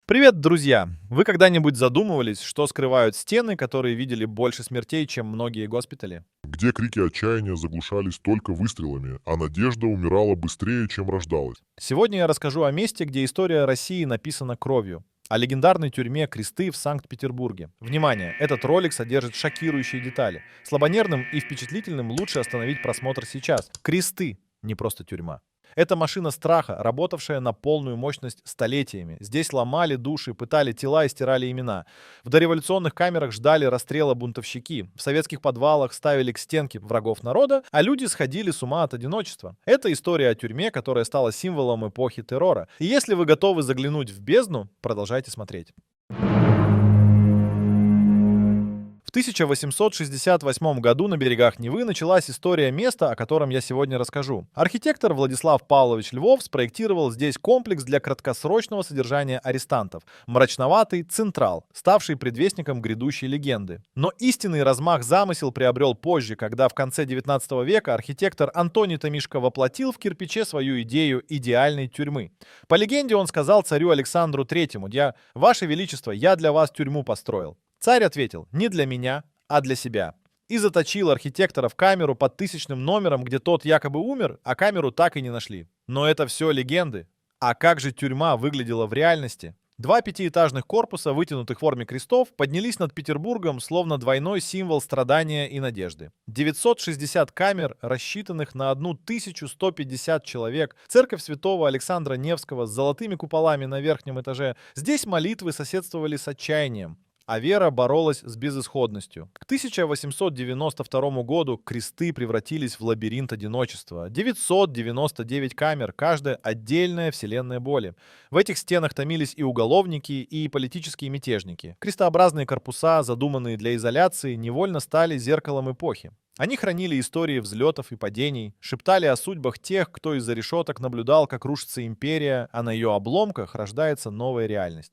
Привет, друзья! Вы когда-нибудь задумывались, что скрывают стены, которые видели больше смертей, чем многие госпитали? Где крики отчаяния заглушались только выстрелами, а надежда умирала быстрее, чем рождалась. Сегодня я расскажу о месте, где история России написана кровью. О легендарной тюрьме Кресты в Санкт-Петербурге. Внимание, этот ролик содержит шокирующие детали. Слабонервным и впечатлительным лучше остановить просмотр сейчас. Кресты, не просто тюрьма. Это машина страха, работавшая на полную мощность столетиями. Здесь ломали души, пытали тела и стирали имена. В дореволюционных камерах ждали расстрела бунтовщики. В советских подвалах ставили к стенке врагов народа, а люди сходили с ума от одиночества. Это история о тюрьме, которая стала символом эпохи террора. И если вы готовы заглянуть в бездну, продолжайте смотреть. В 1868 году на берегах Невы началась история места, о котором я сегодня расскажу. Архитектор Владислав Павлович Львов спроектировал здесь комплекс для краткосрочного содержания арестантов. Мрачноватый Централ, ставший предвестником грядущей легенды. Но истинный размах замысел приобрел позже, когда в конце 19 века архитектор Антоний Томишко воплотил в кирпиче свою идею идеальной тюрьмы. По легенде он сказал царю Александру Третьему: «Ваше Величество, я для вас тюрьму построил». Царь ответил: «Не для меня, а для себя». И заточил архитектора в камеру под 1000-м номером, где тот якобы умер, а камеру так и не нашли. Но это все легенды. А как же тюрьма выглядела в реальности? Два пятиэтажных корпуса, вытянутых в форме крестов, поднялись над Петербургом, словно двойной символ страдания и надежды. 960 камер, рассчитанных на 1150 человек, церковь святого Александра Невского с золотыми куполами на верхнем этаже. Здесь молитвы соседствовали с отчаянием, а вера боролась с безысходностью. К 1892 году кресты превратились в лабиринт одиночества. 999 камер, каждая отдельная вселенная боли. В этих стенах томились и уголовники, и политические мятежники. Крестообразные корпуса, задуманные для изоляции, невольно стали зеркалом эпохи. Они хранили истории взлетов и падений, шептали о судьбах тех, кто из-за решеток наблюдал, как рушится империя, а на ее обломках рождается новая реальность.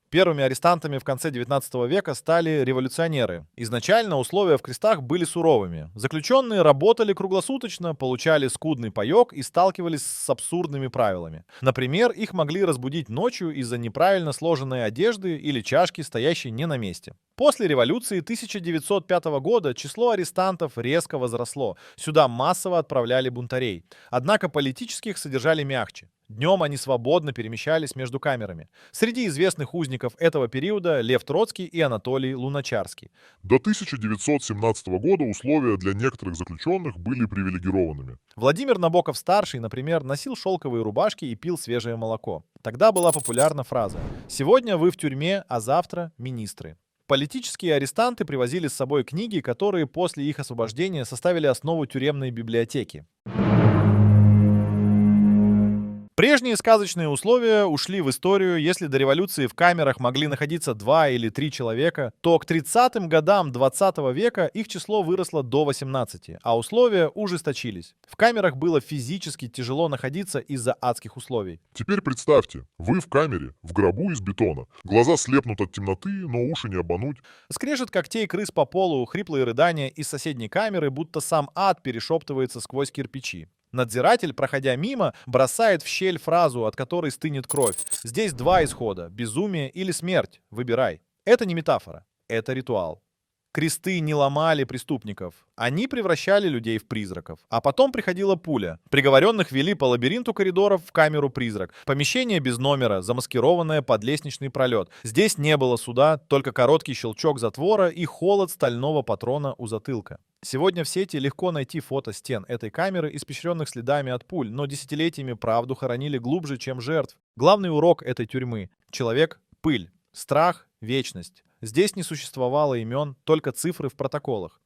Первыми арестантами в конце 19 века стали революционеры. Изначально условия в крестах были суровыми. Заключенные работали круглосуточно, получали скудный паёк и сталкивались с абсурдными правилами. Например, их могли разбудить ночью из-за неправильно сложенной одежды или чашки, стоящей не на месте. После революции 1905 года число арестантов резко возросло. Сюда массово отправляли бунтарей. Однако политических содержали мягче. Днем они свободно перемещались между камерами. Среди известных узников этого периода Лев Троцкий и Анатолий Луначарский. До 1917 года условия для некоторых заключенных были привилегированными. Владимир Набоков-старший, например, носил шелковые рубашки и пил свежее молоко. Тогда была популярна фраза: «Сегодня вы в тюрьме, а завтра министры». Политические арестанты привозили с собой книги, которые после их освобождения составили основу тюремной библиотеки. Прежние сказочные условия ушли в историю. Если до революции в камерах могли находиться 2 или 3 человека, то к 30-м годам 20 века их число выросло до 18, а условия ужесточились. В камерах было физически тяжело находиться из-за адских условий. Теперь представьте, вы в камере, в гробу из бетона. Глаза слепнут от темноты, но уши не обмануть. Скрежет когтей крыс по полу, хриплые рыдания из соседней камеры, будто сам ад перешептывается сквозь кирпичи. Надзиратель, проходя мимо, бросает в щель фразу, от которой стынет кровь. Здесь два исхода: безумие или смерть. Выбирай. Это не метафора, это ритуал. Кресты не ломали преступников, они превращали людей в призраков. А потом приходила пуля. Приговоренных вели по лабиринту коридоров в камеру-призрак. Помещение без номера, замаскированное под лестничный пролет. Здесь не было суда, только короткий щелчок затвора и холод стального патрона у затылка. Сегодня в сети легко найти фото стен этой камеры, испещренных следами от пуль, но десятилетиями правду хоронили глубже, чем жертв. Главный урок этой тюрьмы: человек — пыль, страх — вечность. Здесь не существовало имен, только цифры в протоколах.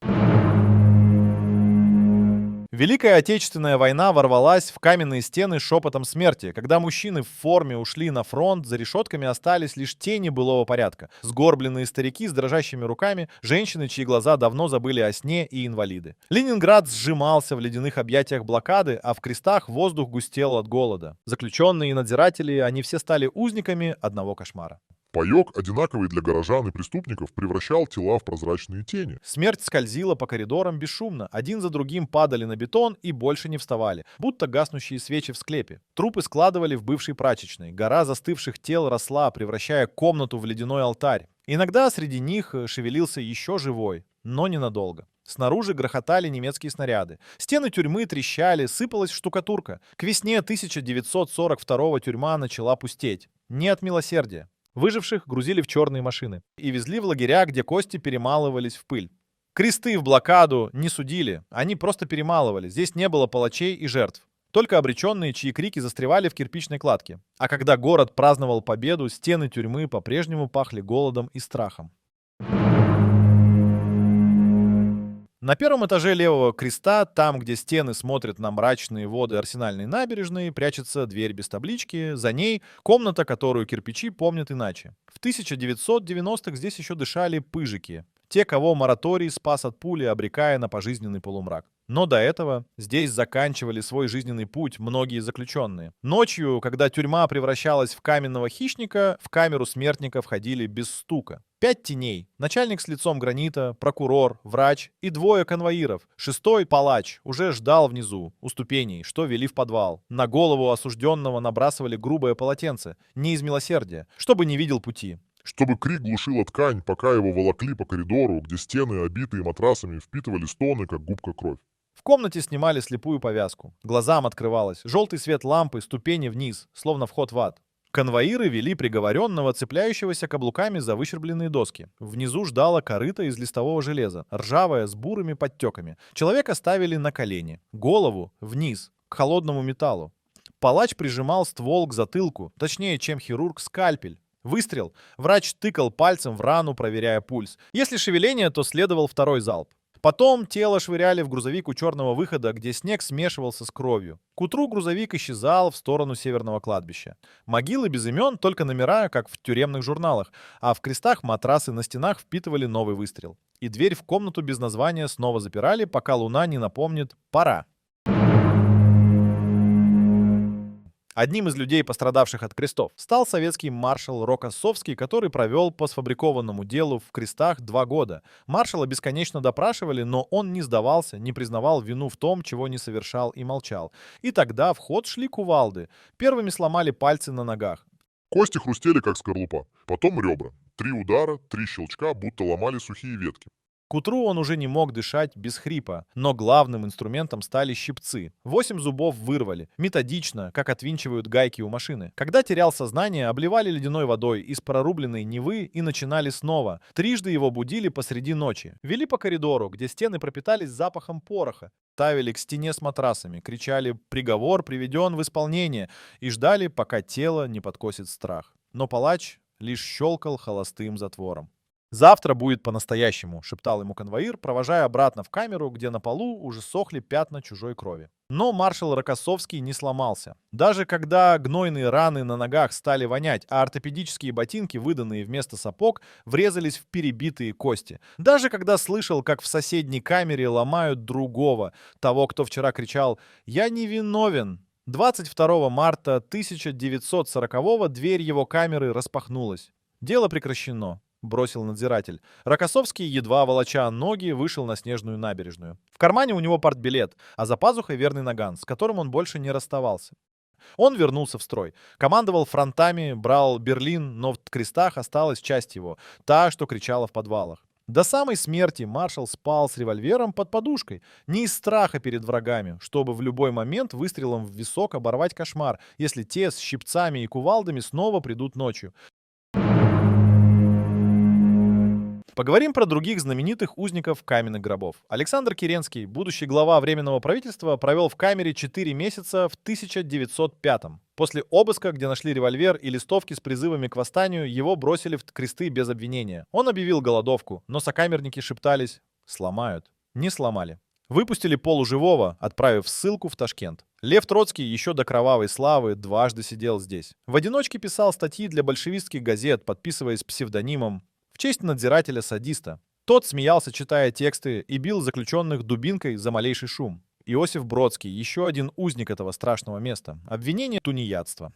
Великая Отечественная война ворвалась в каменные стены шепотом смерти. Когда мужчины в форме ушли на фронт, за решетками остались лишь тени былого порядка. Сгорбленные старики с дрожащими руками, женщины, чьи глаза давно забыли о сне, и инвалиды. Ленинград сжимался в ледяных объятиях блокады, а в крестах воздух густел от голода. Заключенные и надзиратели, они все стали узниками одного кошмара. Паёк, одинаковый для горожан и преступников, превращал тела в прозрачные тени. Смерть скользила по коридорам бесшумно. Один за другим падали на бетон и больше не вставали, будто гаснущие свечи в склепе. Трупы складывали в бывшей прачечной. Гора застывших тел росла, превращая комнату в ледяной алтарь. Иногда среди них шевелился еще живой, но ненадолго. Снаружи грохотали немецкие снаряды. Стены тюрьмы трещали, сыпалась штукатурка. К весне 1942-го тюрьма начала пустеть. Не от милосердия. Выживших грузили в черные машины и везли в лагеря, где кости перемалывались в пыль. Кресты в блокаду не судили, они просто перемалывали. Здесь не было палачей и жертв. Только обреченные, чьи крики застревали в кирпичной кладке. А когда город праздновал победу, стены тюрьмы по-прежнему пахли голодом и страхом. На первом этаже левого креста, там, где стены смотрят на мрачные воды Арсенальной набережной, прячется дверь без таблички, за ней комната, которую кирпичи помнят иначе. В 1990-х здесь еще дышали пыжики, те, кого мораторий спас от пули, обрекая на пожизненный полумрак. Но до этого здесь заканчивали свой жизненный путь многие заключенные. Ночью, когда тюрьма превращалась в каменного хищника, в камеру смертника входили без стука. 5 теней. Начальник с лицом гранита, прокурор, врач и 2 конвоиров. 6-й палач уже ждал внизу, у ступеней, что вели в подвал. На голову осужденного набрасывали грубое полотенце, не из милосердия, чтобы не видел пути. Чтобы крик глушила ткань, пока его волокли по коридору, где стены, обитые матрасами, впитывали стоны, как губка кровь. В комнате снимали слепую повязку. Глазам открывалось. Желтый свет лампы, ступени вниз, словно вход в ад. Конвоиры вели приговоренного, цепляющегося каблуками за выщербленные доски. Внизу ждала корыта из листового железа, ржавая, с бурыми подтеками. Человека ставили на колени, голову вниз, к холодному металлу. Палач прижимал ствол к затылку, точнее, чем хирург, скальпель. Выстрел. Врач тыкал пальцем в рану, проверяя пульс. Если шевеление, то следовал второй залп. Потом тело швыряли в грузовик у черного выхода, где снег смешивался с кровью. К утру грузовик исчезал в сторону северного кладбища. Могилы без имен, только номера, как в тюремных журналах, а в крестах матрасы на стенах впитывали новый выстрел. И дверь в комнату без названия снова запирали, пока луна не напомнит «пора». Одним из людей, пострадавших от крестов, стал советский маршал Рокоссовский, который провел по сфабрикованному делу в крестах 2 года. Маршала бесконечно допрашивали, но он не сдавался, не признавал вину в том, чего не совершал, и молчал. И тогда в ход шли кувалды. Первыми сломали пальцы на ногах. Кости хрустели, как скорлупа. Потом ребра. 3 удара, 3 щелчка, будто ломали сухие ветки. К утру он уже не мог дышать без хрипа, но главным инструментом стали щипцы. 8 зубов вырвали, методично, как отвинчивают гайки у машины. Когда терял сознание, обливали ледяной водой из прорубленной Невы и начинали снова. Трижды его будили посреди ночи. Вели по коридору, где стены пропитались запахом пороха. Ставили к стене с матрасами, кричали «приговор приведен в исполнение» и ждали, пока тело не подкосит страх. Но палач лишь щелкал холостым затвором. «Завтра будет по-настоящему», — шептал ему конвоир, провожая обратно в камеру, где на полу уже сохли пятна чужой крови. Но маршал Рокоссовский не сломался. Даже когда гнойные раны на ногах стали вонять, а ортопедические ботинки, выданные вместо сапог, врезались в перебитые кости. Даже когда слышал, как в соседней камере ломают другого, того, кто вчера кричал «Я не виновен», 22 марта 1940-го дверь его камеры распахнулась. Дело прекращено. Бросил надзиратель. Рокоссовский, едва волоча ноги, вышел на снежную набережную. В кармане у него партбилет, а за пазухой верный наган, с которым он больше не расставался. Он вернулся в строй. Командовал фронтами, брал Берлин, но в крестах осталась часть его, та, что кричала в подвалах. До самой смерти маршал спал с револьвером под подушкой, не из страха перед врагами, чтобы в любой момент выстрелом в висок оборвать кошмар, если те с щипцами и кувалдами снова придут ночью. Поговорим про других знаменитых узников каменных гробов. Александр Керенский, будущий глава Временного правительства, провел в камере 4 месяца в 1905-м. После обыска, где нашли револьвер и листовки с призывами к восстанию, его бросили в кресты без обвинения. Он объявил голодовку, но сокамерники шептались «сломают». Не сломали. Выпустили полуживого, отправив ссылку в Ташкент. Лев Троцкий еще до кровавой славы дважды сидел здесь. В одиночке писал статьи для большевистских газет, подписываясь псевдонимом в честь надзирателя-садиста. Тот смеялся, читая тексты, и бил заключенных дубинкой за малейший шум. Иосиф Бродский, еще один узник этого страшного места. Обвинение — тунеядство.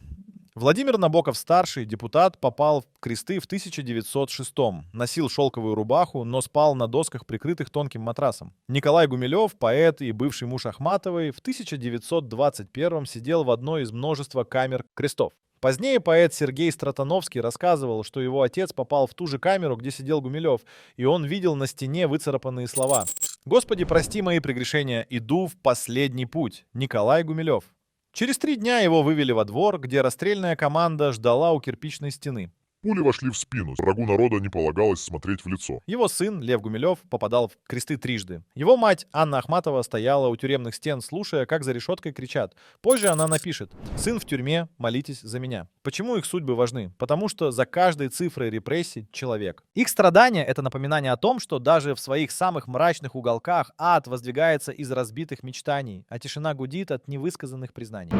Владимир Набоков-старший, депутат, попал в кресты в 1906-м. Носил шелковую рубаху, но спал на досках, прикрытых тонким матрасом. Николай Гумилев, поэт и бывший муж Ахматовой, в 1921-м сидел в одной из множества камер крестов. Позднее поэт Сергей Стратановский рассказывал, что его отец попал в ту же камеру, где сидел Гумилев, и он видел на стене выцарапанные слова: «Господи, прости мои прегрешения, иду в последний путь. Николай Гумилев». Через 3 дня его вывели во двор, где расстрельная команда ждала у кирпичной стены. Пули вошли в спину, врагу народа не полагалось смотреть в лицо. Его сын, Лев Гумилев, попадал в кресты трижды. Его мать, Анна Ахматова, стояла у тюремных стен, слушая, как за решеткой кричат. Позже она напишет: «Сын в тюрьме, молитесь за меня». Почему их судьбы важны? Потому что за каждой цифрой репрессий человек. Их страдания — это напоминание о том, что даже в своих самых мрачных уголках ад воздвигается из разбитых мечтаний, а тишина гудит от невысказанных признаний.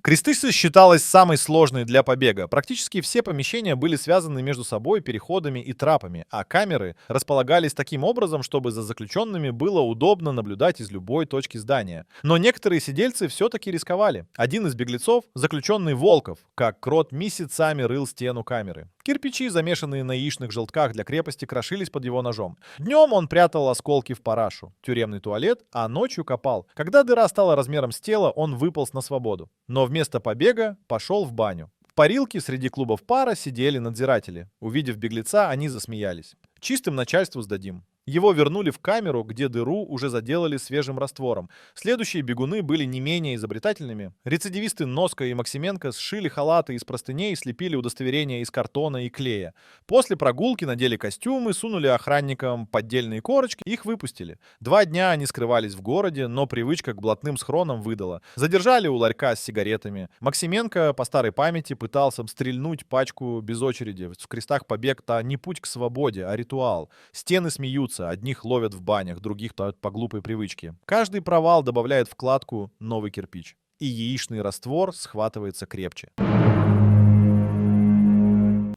Кресты считалось самой сложной для побега. Практически все помещения были связаны между собой переходами и трапами, а камеры располагались таким образом, чтобы за заключенными было удобно наблюдать из любой точки здания. Но некоторые сидельцы все-таки рисковали. Один из беглецов, заключенный Волков, как крот, месяцами рыл стену камеры. Кирпичи, замешанные на яичных желтках для крепости, крошились под его ножом. Днем он прятал осколки в парашу, тюремный туалет, а ночью копал. Когда дыра стала размером с тело, он выполз на свободу. Но вместо побега пошел в баню. В парилке среди клубов пара сидели надзиратели. Увидев беглеца, они засмеялись. «Чистым начальству сдадим». Его вернули в камеру, где дыру уже заделали свежим раствором. Следующие бегуны были не менее изобретательными. Рецидивисты Носко и Максименко сшили халаты из простыней и слепили удостоверения из картона и клея. После прогулки надели костюмы, сунули охранникам поддельные корочки, их выпустили. 2 дня они скрывались в городе, но привычка к блатным схронам выдала. Задержали у ларька с сигаретами. Максименко по старой памяти пытался стрельнуть пачку без очереди. В крестах побег-то не путь к свободе, а ритуал. Стены смеются. Одних ловят в банях, других по глупой привычке. Каждый провал добавляет в кладку новый кирпич. И яичный раствор схватывается крепче.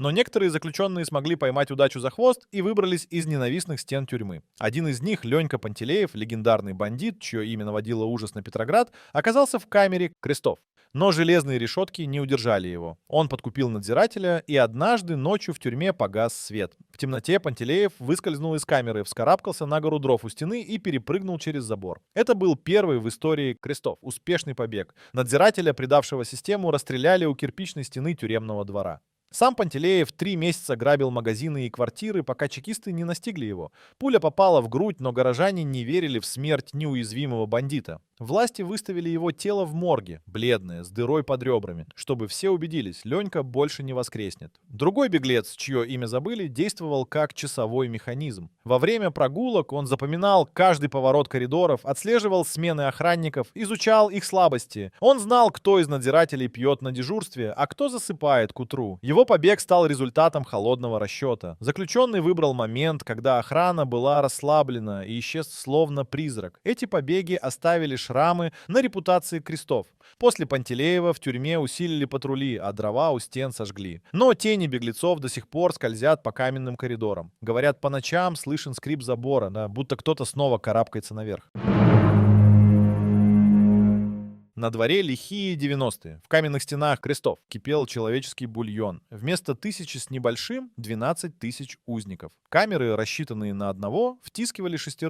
Но некоторые заключенные смогли поймать удачу за хвост и выбрались из ненавистных стен тюрьмы. Один из них, Ленька Пантелеев, легендарный бандит, чье имя наводило ужас на Петроград, оказался в камере крестов. Но железные решетки не удержали его. Он подкупил надзирателя, и однажды ночью в тюрьме погас свет. В темноте Пантелеев выскользнул из камеры, вскарабкался на гору дров у стены и перепрыгнул через забор. Это был первый в истории крестов успешный побег. Надзирателя, предавшего систему, расстреляли у кирпичной стены тюремного двора. Сам Пантелеев 3 месяца грабил магазины и квартиры, пока чекисты не настигли его. Пуля попала в грудь, но горожане не верили в смерть неуязвимого бандита. Власти выставили его тело в морге, бледное, с дырой под ребрами, чтобы все убедились, Ленька больше не воскреснет. Другой беглец, чье имя забыли, действовал как часовой механизм. Во время прогулок он запоминал каждый поворот коридоров, отслеживал смены охранников, изучал их слабости. Он знал, кто из надзирателей пьет на дежурстве, а кто засыпает к утру. Его побег стал результатом холодного расчета. Заключенный выбрал момент, когда охрана была расслаблена и исчез словно призрак. Эти побеги оставили шрамы на репутации крестов. После Пантелеева в тюрьме усилили патрули, а дрова у стен сожгли. Но тени беглецов до сих пор скользят по каменным коридорам. Говорят, по ночам слышен скрип забора, да, будто кто-то снова карабкается наверх. На дворе лихие 90-е. В каменных стенах крестов кипел человеческий бульон. Вместо 1000 с небольшим — 12 тысяч узников. Камеры, рассчитанные на одного, втискивали 6.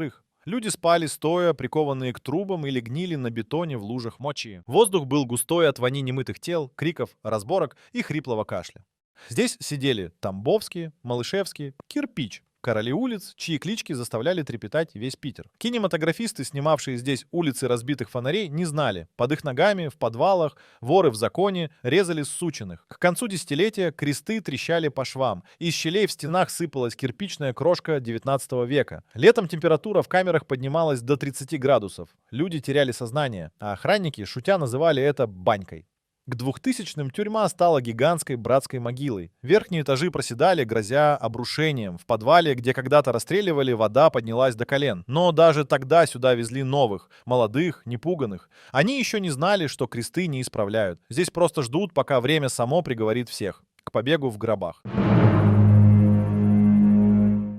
Люди спали стоя, прикованные к трубам, или гнили на бетоне в лужах мочи. Воздух был густой от вони немытых тел, криков, разборок и хриплого кашля. Здесь сидели Тамбовские, Малышевские, Кирпич, короли улиц, чьи клички заставляли трепетать весь Питер. Кинематографисты, снимавшие здесь улицы разбитых фонарей, не знали. Под их ногами, в подвалах, воры в законе резали сученных. К концу десятилетия кресты трещали по швам. Из щелей в стенах сыпалась кирпичная крошка 19 века. Летом температура в камерах поднималась до 30 градусов. Люди теряли сознание, а охранники, шутя, называли это банькой. К 2000-м тюрьма стала гигантской братской могилой. Верхние этажи проседали, грозя обрушением. В подвале, где когда-то расстреливали, вода поднялась до колен. Но даже тогда сюда везли новых, молодых, непуганных. Они еще не знали, что кресты не исправляют. Здесь просто ждут, пока время само приговорит всех к побегу в гробах.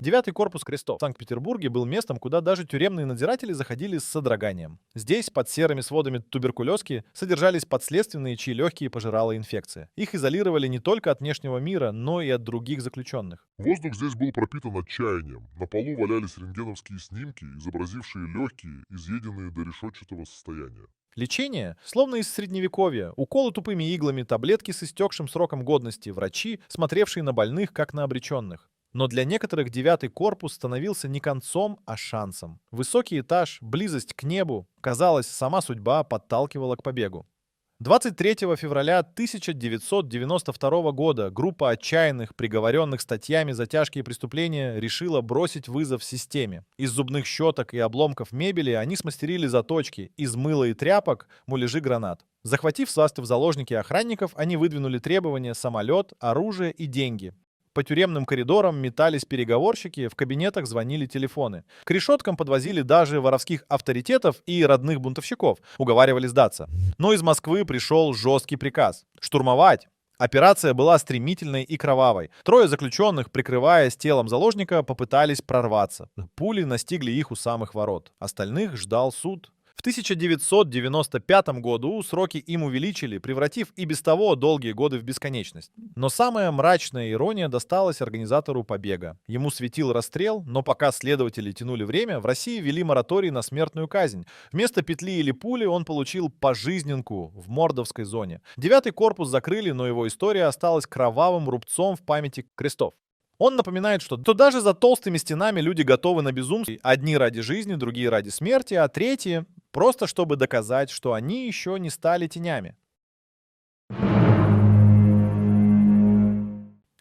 Девятый корпус крестов в Санкт-Петербурге был местом, куда даже тюремные надзиратели заходили с содроганием. Здесь, под серыми сводами туберкулезки, содержались подследственные, чьи легкие пожирала инфекция. Их изолировали не только от внешнего мира, но и от других заключенных. Воздух здесь был пропитан отчаянием. На полу валялись рентгеновские снимки, изобразившие легкие, изъеденные до решетчатого состояния. Лечение, словно из средневековья, уколы тупыми иглами, таблетки с истекшим сроком годности, врачи, смотревшие на больных, как на обреченных. Но для некоторых девятый корпус становился не концом, а шансом. Высокий этаж, близость к небу, казалось, сама судьба подталкивала к побегу. 23 февраля 1992 года группа отчаянных, приговоренных статьями за тяжкие преступления, решила бросить вызов системе. Из зубных щеток и обломков мебели они смастерили заточки, из мыла и тряпок — муляжи гранат. Захватив с в заложники охранников, они выдвинули требования: самолет, оружие и деньги. По тюремным коридорам метались переговорщики, в кабинетах звонили телефоны. К решеткам подвозили даже воровских авторитетов и родных бунтовщиков, уговаривали сдаться. Но из Москвы пришел жесткий приказ — штурмовать. Операция была стремительной и кровавой. Трое заключенных, прикрываясь телом заложника, попытались прорваться. Пули настигли их у самых ворот. Остальных ждал суд. В 1995 году сроки им увеличили, превратив и без того долгие годы в бесконечность. Но самая мрачная ирония досталась организатору побега. Ему светил расстрел, но пока следователи тянули время, в России ввели мораторий на смертную казнь. Вместо петли или пули он получил пожизненку в Мордовской зоне. Девятый корпус закрыли, но его история осталась кровавым рубцом в памяти крестов. Он напоминает, что даже за толстыми стенами люди готовы на безумство. Одни ради жизни, другие ради смерти, а третьи просто чтобы доказать, что они еще не стали тенями.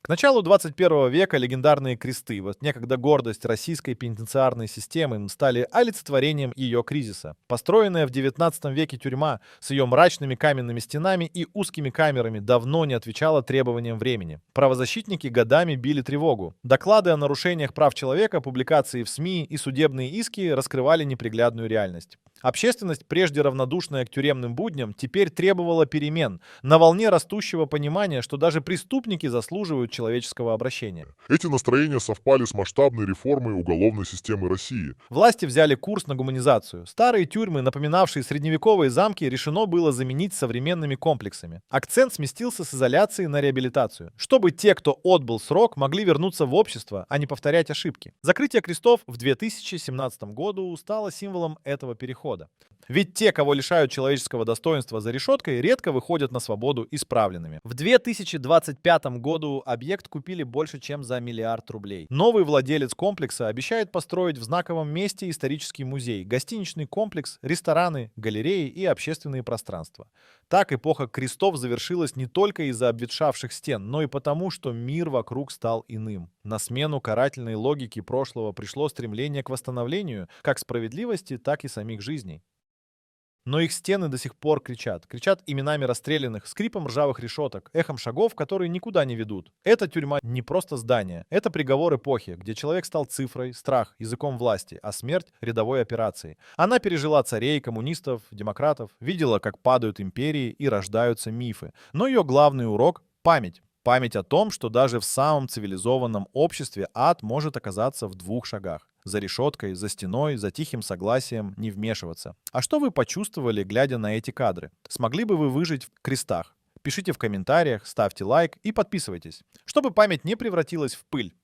К началу 21 века легендарные кресты, вот некогда гордость российской пенитенциарной системы, стали олицетворением ее кризиса. Построенная в 19 веке тюрьма с ее мрачными каменными стенами и узкими камерами давно не отвечала требованиям времени. Правозащитники годами били тревогу. Доклады о нарушениях прав человека, публикации в СМИ и судебные иски раскрывали неприглядную реальность. Общественность, прежде равнодушная к тюремным будням, теперь требовала перемен, на волне растущего понимания, что даже преступники заслуживают человеческого обращения. Эти настроения совпали с масштабной реформой уголовной системы России. Власти взяли курс на гуманизацию. Старые тюрьмы, напоминавшие средневековые замки, решено было заменить современными комплексами. Акцент сместился с изоляции на реабилитацию, чтобы те, кто отбыл срок, могли вернуться в общество, а не повторять ошибки. Закрытие крестов в 2017 году стало символом этого перехода. Ведь те, кого лишают человеческого достоинства за решеткой, редко выходят на свободу исправленными. В 2025 году объект купили больше, чем за 1 миллиард рублей. Новый владелец комплекса обещает построить в знаковом месте исторический музей, гостиничный комплекс, рестораны, галереи и общественные пространства. Так эпоха крестов завершилась не только из-за обветшавших стен, но и потому, что мир вокруг стал иным. На смену карательной логике прошлого пришло стремление к восстановлению как справедливости, так и самих жизней. Но их стены до сих пор кричат. Кричат именами расстрелянных, скрипом ржавых решеток, эхом шагов, которые никуда не ведут. Эта тюрьма не просто здание. Это приговор эпохи, где человек стал цифрой, страх — языком власти, а смерть — рядовой операцией. Она пережила царей, коммунистов, демократов, видела, как падают империи и рождаются мифы. Но ее главный урок — память. Память о том, что даже в самом цивилизованном обществе ад может оказаться в 2 шагах. За решеткой, за стеной, за тихим согласием не вмешиваться. А что вы почувствовали, глядя на эти кадры? Смогли бы вы выжить в крестах? Пишите в комментариях, ставьте лайк и подписывайтесь, чтобы память не превратилась в пыль.